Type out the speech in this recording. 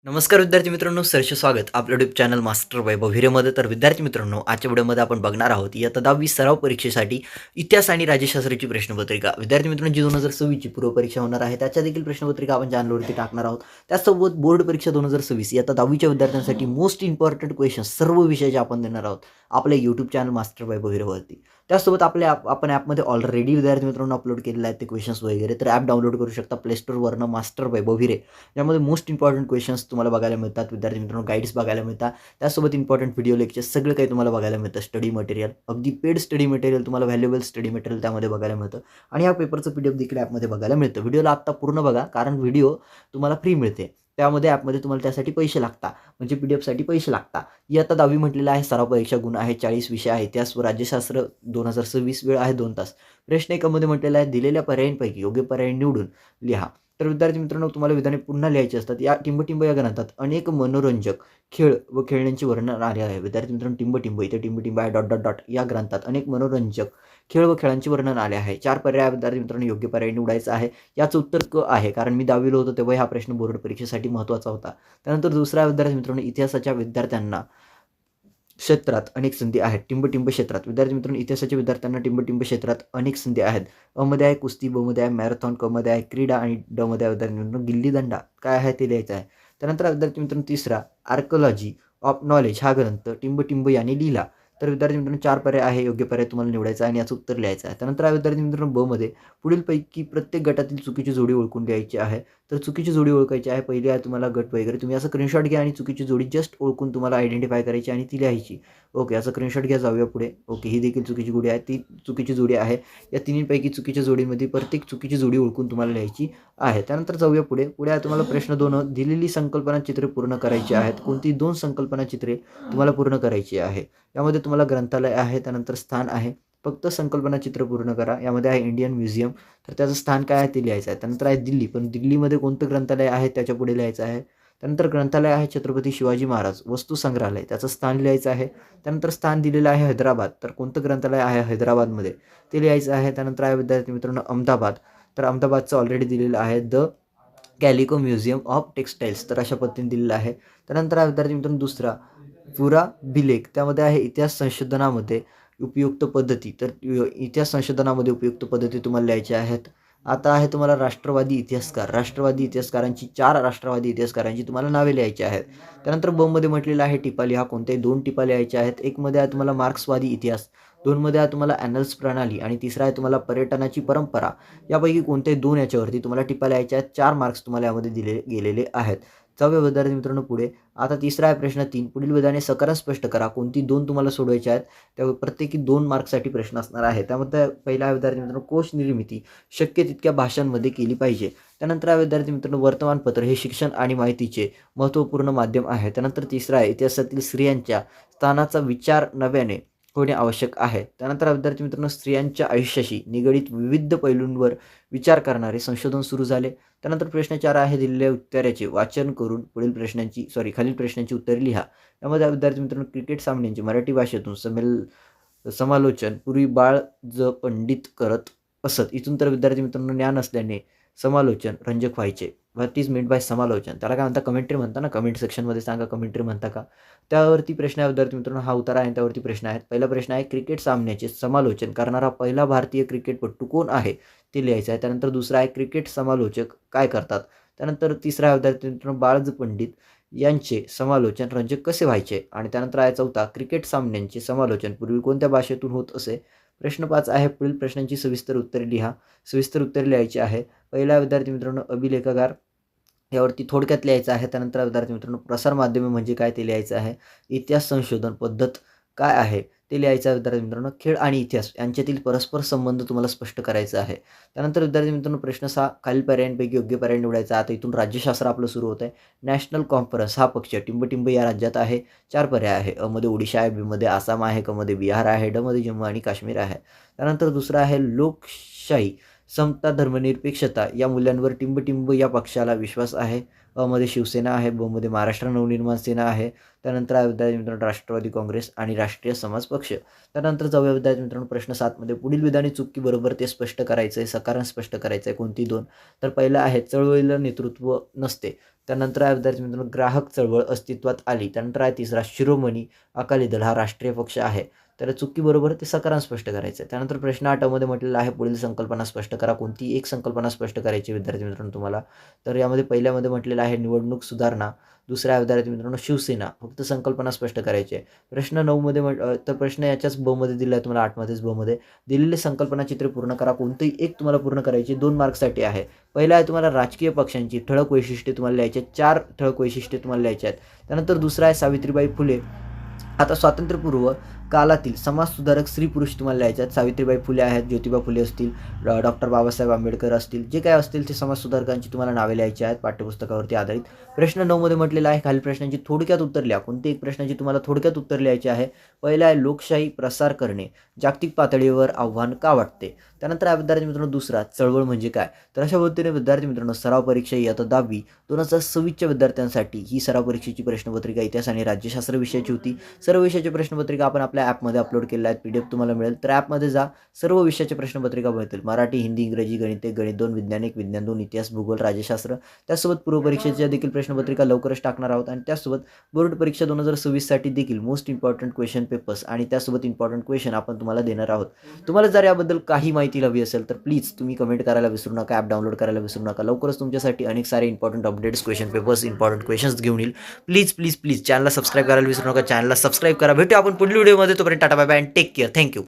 नमस्कार विद्यार्थी मित्रांनो, सहर्ष स्वागत आपल्या यूट्यूब चॅनल मास्टर वैभव हिरेमध्ये. तर विद्यार्थी मित्रांनो, आजच्या व्हिडिओमध्ये आपण बघणार आहोत इयत्ता 10वी सराव परीक्षेसाठी इतिहास आणि राज्यशास्त्राची प्रश्नपत्रिका. विद्यार्थी मित्रांनो, जी 2026ची पूर्वपरीक्षा होणार आहे त्याच्या देखील प्रश्नपत्रिका आपण चॅनलवरती टाकणार आहोत. त्यासोबत बोर्ड परीक्षा 2026 इयत्ता 10वीच्या विद्यार्थ्यांसाठी मोस्ट इम्पॉर्टंट क्वेश्चन सर्व विषयाचे आपण देणार आहोत आपल्या यूट्यूब चॅनल मास्टर वैभव हिरेवरती. त्यासोबत आपण ॲपमध्ये ऑलरेडी विद्यार्थी मित्रांनो अपलोड केलेले आहेत ते क्वेश्चन्स वगैरे. तर ॲप डाउनलोड करू शकता प्ले स्टोरवरनं मास्टर वैभव हिरे. यामध्ये मोस्ट इम्पॉर्टंट क्वेश्चन्स तुम्हाला बघायला मिळतात. विद्यार्थी मित्रांनो, गाईड्स बघायला मिळतात. त्यासोबत इम्पॉर्टंट व्हिडिओ लेक्चर्स सगळं काही तुम्हाला बघायला मिळतं. स्टडी मटेरियल, अगदी पेड स्टडी मटेरियल, तुम्हाला व्हॅल्युएबल स्टडी मटेरियल त्यामध्ये बघायला मिळतं. आणि ह्या पेपरचं PDF देखील ॲपमध्ये बघायला मिळतं. व्हिडिओला आत्ता पूर्ण बघा, कारण व्हिडिओ तुम्हाला फ्री मिळते. त्यामध्ये ॲपमध्ये तुम्हाला त्यासाठी पैसे लागतात, म्हणजे PDFसाठी पैसे लागतात. इयत्ता 10वी म्हटलेलं आहे. सराव परीक्षा गुण आहे 40 विषय आहे. इतिहास व राज्यशास्त्र 2026 वेळ आहे 2 तास. प्रश्न एकामध्ये म्हटलेला आहे दिलेल्या पर्यायांपैकी योग्य पर्याय निवडून लिहा. तर विद्यार्थी मित्रांनो, तुम्हाला विधाने पुन्हा लिहायची असतात. या टिंबटिंब या ग्रंथात अनेक मनोरंजक खेळ व खेळण्यांचे वर्णन आले आहे. विद्यार्थी मित्रांनो, टिंबटिंब इथे टिंबटिंब आहे डॉट डॉट डॉट या ग्रंथात अनेक मनोरंजक खेळ व खेळांचे वर्णन आले आहे. 4 पर्याय विद्यार्थी मित्रांनो, योग्य पर्याय निवडायचा आहे. याचं उत्तर क आहे, कारण मी 10वीला होतो तेव्हा हा प्रश्न बोर्ड परीक्षेसाठी महत्त्वाचा होता. त्यानंतर दुसरा विद्यार्थी मित्रांनो, इतिहासाच्या विद्यार्थ्यांना क्षेत्रात अनेक संधी आहेत. टिंबटिंब क्षेत्रात विद्यार्थी मित्रांनो, इतिहासाच्या विद्यार्थ्यांना टिंबटिंब क्षेत्रात अनेक संधी आहेत. अमध्ये आहे कुस्ती, ब मध्ये आहे मॅरेथॉन, क मध्ये आहे क्रीडा आणि ड मध्ये आहे विद्यार्थी मित्रांनो गिल्ली दंडा. काय आहे ते लिहायचं आहे. त्यानंतर विद्यार्थी मित्रांनो, तिसरा आर्कोलॉजी ऑफ नॉलेज हा ग्रंथ टिंबटिंब याने लिहिला. तर विद्यार्थी मित्रांनो, 4 पर्याय आहे. योग्य पर्याय तुम्हाला निवडायचा आहे आणि याचं उत्तर लिहायचं आहे. त्यानंतर विद्यार्थी मित्रांनो, ब मध्ये पुढीलपैकी प्रत्येक गटातील चुकीची जोडी ओळखून लिहायची आहे. तर चुकीची जोडी ओळखायची आहे. पहिली आहे तुम्हाला गट वगैरे. तुम्ही असं स्क्रीनशॉट घ्या आणि चुकीची जोडी जस्ट ओळखून तुम्हाला आयडेंटिफाय करायची आणि ती लिहायची. ओके, याचा स्क्रीनशॉट घ्या. जाऊया पुढे. ओके, ही देखील चुकीची जोडी आहे. ती चुकीची जोडी आहे. या तिन्हीपैकी चुकीच्या जोडीमध्ये प्रत्येक चुकीची जोडी ओळखून तुम्हाला लिहायची आहे. त्यानंतर जाऊया पुढे. पुढे आहे तुम्हाला प्रश्न 2. दिलेली संकल्पना चित्रे पूर्ण करायची आहेत. कोणती 2 संकल्पना चित्रे तुम्हाला पूर्ण करायची आहे. यामध्ये तुम्हाला ग्रंथालय आहे, त्यानंतर स्थान आहे. फक्त संकल्पना चित्र पूर्ण करा. यामध्ये आहे इंडियन म्युझियम, तर त्याचं स्थान काय आहे ते लिहायचं आहे. त्यानंतर आहे दिल्ली, पण दिल्लीमध्ये कोणतं ग्रंथालय आहे त्याच्या पुढे लिहायचं आहे. त्यानंतर ग्रंथालय आहे छत्रपती शिवाजी महाराज वस्तू संग्रहालय, त्याचं स्थान लिहायचं आहे. त्यानंतर स्थान दिलेलं आहे हैदराबाद, तर कोणतं ग्रंथालय आहे हैदराबादमध्ये ते लिहायचं आहे. त्यानंतर आहे विद्यार्थी मित्रांनो अहमदाबाद, तर अहमदाबादचं ऑलरेडी दिलेलं आहे the Calico museum of textiles, तर अशा पद्धतीने दिलेलं आहे. त्यानंतर आहे विद्यार्थी मित्रांनो दुसरा पुराभिलेख, त्यामध्ये आहे इतिहास संशोधनामध्ये उपयुक्त पद्धती, तर इतिहास संशोधनामध्ये उपयुक्त पद्धती तुम्हाला लिहायच्या आहेत. आता आहे तुम्हाला राष्ट्रवादी इतिहासकार. राष्ट्रवादी इतिहासकारांची 4 राष्ट्रवादी इतिहासकारांची तुम्हाला नावे लिहायची आहेत. त्यानंतर ब मध्ये म्हटलेलं आहे टिपा लिहा. कोणत्याही 2 टिपा लिहायच्या आहेत. एक मध्ये आहे तुम्हाला मार्क्सवादी इतिहास, 2 मध्ये आहे तुम्हाला ॲनल्स प्रणाली आणि तिसरा आहे तुम्हाला पर्यटनाची परंपरा. यापैकी कोणत्याही 2 याच्यावरती तुम्हाला टिपा लिहायच्या आहेत. 4 मार्क्स तुम्हाला यामध्ये दिले गेलेले आहेत. जाऊया विद्यार्थी मित्रांनो पुढे. आता तिसरा आहे प्रश्न 3. पुढील विधाने सकारात स्पष्ट करा. कोणती 2 तुम्हाला सोडवायची आहेत. त्या प्रत्येकी 2 मार्क्ससाठी प्रश्न असणार आहे. त्यामध्ये पहिला आहे विद्यार्थी मित्रांनो कोश निर्मिती शक्य तितक्या भाषांमध्ये केली पाहिजे. त्यानंतर आहे विद्यार्थी मित्रांनो वर्तमानपत्र हे शिक्षण आणि माहितीचे महत्त्वपूर्ण माध्यम आहे. त्यानंतर तिसरा आहे इतिहासातील स्त्रियांच्या स्थानाचा विचार नव्याने होणे आवश्यक आहे. त्यानंतर विद्यार्थी मित्रांनो स्त्रियांच्या आयुष्याशी निगडीत विविध पैलूंवर विचार करणारे संशोधन सुरू झाले. त्यानंतर प्रश्न 4 आहे दिलेल्या उत्तराचे वाचन करून खालील प्रश्नांची उत्तरे लिहा. यामध्ये विद्यार्थी मित्रांनो क्रिकेट सामन्यांचे मराठी भाषेतून समालोचन पूर्वी बाळ ज पंडित करत असत. इथून तर विद्यार्थी मित्रांनो ज्ञान असल्याने समालोचन रंजक व्हायचे. व्हॉट इज मेंट बाय समालोचन, त्याला काय म्हणता, कमेंट्री म्हणता ना. कमेंट सेक्शनमध्ये सांगा कमेंट्री म्हणता का. त्यावरती प्रश्न आहे विद्यार्थी मित्रांनो, हा उतारा आहे त्यावरती प्रश्न आहेत. पहिला प्रश्न आहे क्रिकेट सामन्याचे समालोचन करणारा पहिला भारतीय क्रिकेटपटू कोण आहे ते लिहायचं आहे. त्यानंतर दुसरा आहे क्रिकेट समालोचक काय करतात. त्यानंतर तिसरा आहे विद्यार्थी मित्रांनो बाळज पंडित यांचे समालोचन रंजक कसे व्हायचे. आणि त्यानंतर आहे चौथा क्रिकेट सामन्यांचे समालोचन पूर्वी कोणत्या भाषेतून होत असे. प्रश्न 5 आहे पुढील प्रश्नांची सविस्तर उत्तरे लिहा. सविस्तर उत्तरे लिहायची आहे. पहिला विद्यार्थी मित्रांनो अभिलेखागार, यावरती थोडक्यात लिहायचं आहे. त्यानंतर विद्यार्थी मित्रांनो प्रसार माध्यमे म्हणजे काय ते लिहायचं आहे. इतिहास संशोधन पद्धत काय आहे ते लिहायचं आहे. विद्यार्थी मित्रांनो खेळ आणि इतिहास यांच्यातील परस्पर संबंध तुम्हाला स्पष्ट करायचा आहे. त्यानंतर विद्यार्थी मित्रांनो प्रश्न 6 खालील पर्यायांपैकी योग्य पर्याय निवडायचा. आता इथून राज्यशास्त्र आपलं सुरू होत आहे. नॅशनल कॉन्फरन्स हा पक्ष टिंबटिंब या राज्यात आहे. 4 पर्याय आहे. अ मध्ये ओडिशा आहे, बी मध्ये आसाम आहे, क मध्ये बिहार आहे, ड मध्ये जम्मू आणि काश्मीर आहे. त्यानंतर दुसरा आहे लोकशाही, समता, धर्मनिरपेक्षता या मूल्यांवर टिंबटिंब या पक्षाला विश्वास आहे. मध्ये शिवसेना आहे, ब मध्ये महाराष्ट्र नवनिर्माण सेना आहे, त्यानंतर आहे विद्यार्थी मित्रांनो राष्ट्रवादी काँग्रेस आणि राष्ट्रीय समाज पक्ष. त्यानंतर जाऊया विद्यार्थी मित्रांनो प्रश्न 7 मध्ये पुढील विधाने चुकी बरोबर ते स्पष्ट करायचं आहे, सकारण स्पष्ट करायचं आहे. कोणती दोन? तर पहिलं आहे चळवळीला नेतृत्व नसते. त्यानंतर आहे विद्यार्थी मित्रांनो ग्राहक चळवळ अस्तित्वात आली. त्यानंतर आहे तिसरा शिरोमणी अकाली दल हा राष्ट्रीय पक्ष आहे. तर चुकी बरोबर ते सकारांत स्पष्ट करायचं आहे. त्यानंतर प्रश्न 8 मध्ये म्हटलेला आहे पुढील संकल्पना स्पष्ट करा. कोणती एक संकल्पना स्पष्ट करायची विद्यार्थी मित्रांनो तुम्हाला? तर यामध्ये पहिल्यामध्ये म्हटलेलं आहे निवडणूक सुधारणा. दुसऱ्या विद्यार्थी मित्रांनो शिवसेना. फक्त संकल्पना स्पष्ट करायची आहे. प्रश्न 9 मध्ये तर प्रश्न याच्याच ब मध्ये दिला आहे तुम्हाला 8 मध्येच ब मध्ये. दिलेले संकल्पना चित्रे पूर्ण करा. कोणतेही एक तुम्हाला पूर्ण करायची 2 मार्क्ससाठी आहे. पहिला आहे तुम्हाला राजकीय पक्षांची ठळक वैशिष्ट्ये तुम्हाला लिहायची आहेत. 4 ठळक वैशिष्ट्ये तुम्हाला लिहायची आहेत. त्यानंतर दुसरा आहे सावित्रीबाई फुले. आता स्वातंत्र्यपूर्व काळातील समाजसुधारक स्त्री पुरुष तुम्हाला लिहायचे आहेत. सावित्रीबाई फुले आहेत, ज्योतिबा फुले असतील, डॉक्टर बाबासाहेब आंबेडकर असतील, जे काय असतील ते समाजसुधारकांची तुम्हाला नावे लिहायची आहेत पाठ्यपुस्तकावरती आधारित. प्रश्न 9 मध्ये म्हटलेला आहे खालील प्रश्नांची थोडक्यात उत्तर लिहा. कोणती एक प्रश्नाची तुम्हाला थोडक्यात उत्तर लिहायचे आहे. पहिला आहे लोकशाही प्रसार करणे जागतिक पातळीवर आव्हान का वाटते? त्यानंतर आहे विद्यार्थी मित्रांनो दुसरा चळवळ म्हणजे काय? तर अशा पद्धतीने विद्यार्थी मित्रांनो सराव परीक्षा इयत्ता 10वी 2026च्या विद्यार्थ्यांसाठी ही सराव परीक्षेची प्रश्नपत्रिका इतिहास आणि राज्यशास्त्र विषयाची होती. सर्व विषयाची प्रश्नपत्रिका आपण आपल्या ॲपमध्ये अपलोड केल्या आहेत. PDF तुम्हाला मिळेल. तर ॲपमध्ये जा, सर्व विषयाच्या प्रश्नपत्रिका मिळतील. मराठी, हिंदी, इंग्रजी, गणिते, गणित 2, विज्ञान 1, विज्ञान 2, इतिहास, भूगोल, राज्यशास्त्र. त्यासोबत पूर्वपरीक्षेच्या देखील प्रश्नपत्रिका लवकरच टाकणार आहोत आणि त्यासोबत बोर्ड परीक्षा 2026 साठी देखील मोस्ट इम्पॉर्टंट क्वेश्चन पेपर्स आणि त्यासोबत इम्पॉर्टंट क्वेश्चन आपण तुम्हाला देणार आहोत. तुम्हाला जर याबद्दल काही माहिती हवी असेल तर प्लीज तुम्ही कमेंट करायला विसरू नका, ॲप डाउनलोड करायला विसरू नका. लवकरच तुमच्यासाठी अनेक सारे important updates, question papers, important questions घेऊन येईल. प्लीज चॅनलला सबस्क्राईब करायला विसरू नका. चॅनलला सबस्क्राईब करा. भेटू आपण पुढील व्हिडिओमध्ये. तोपर्यंत tata bye bye and take care. Thank you.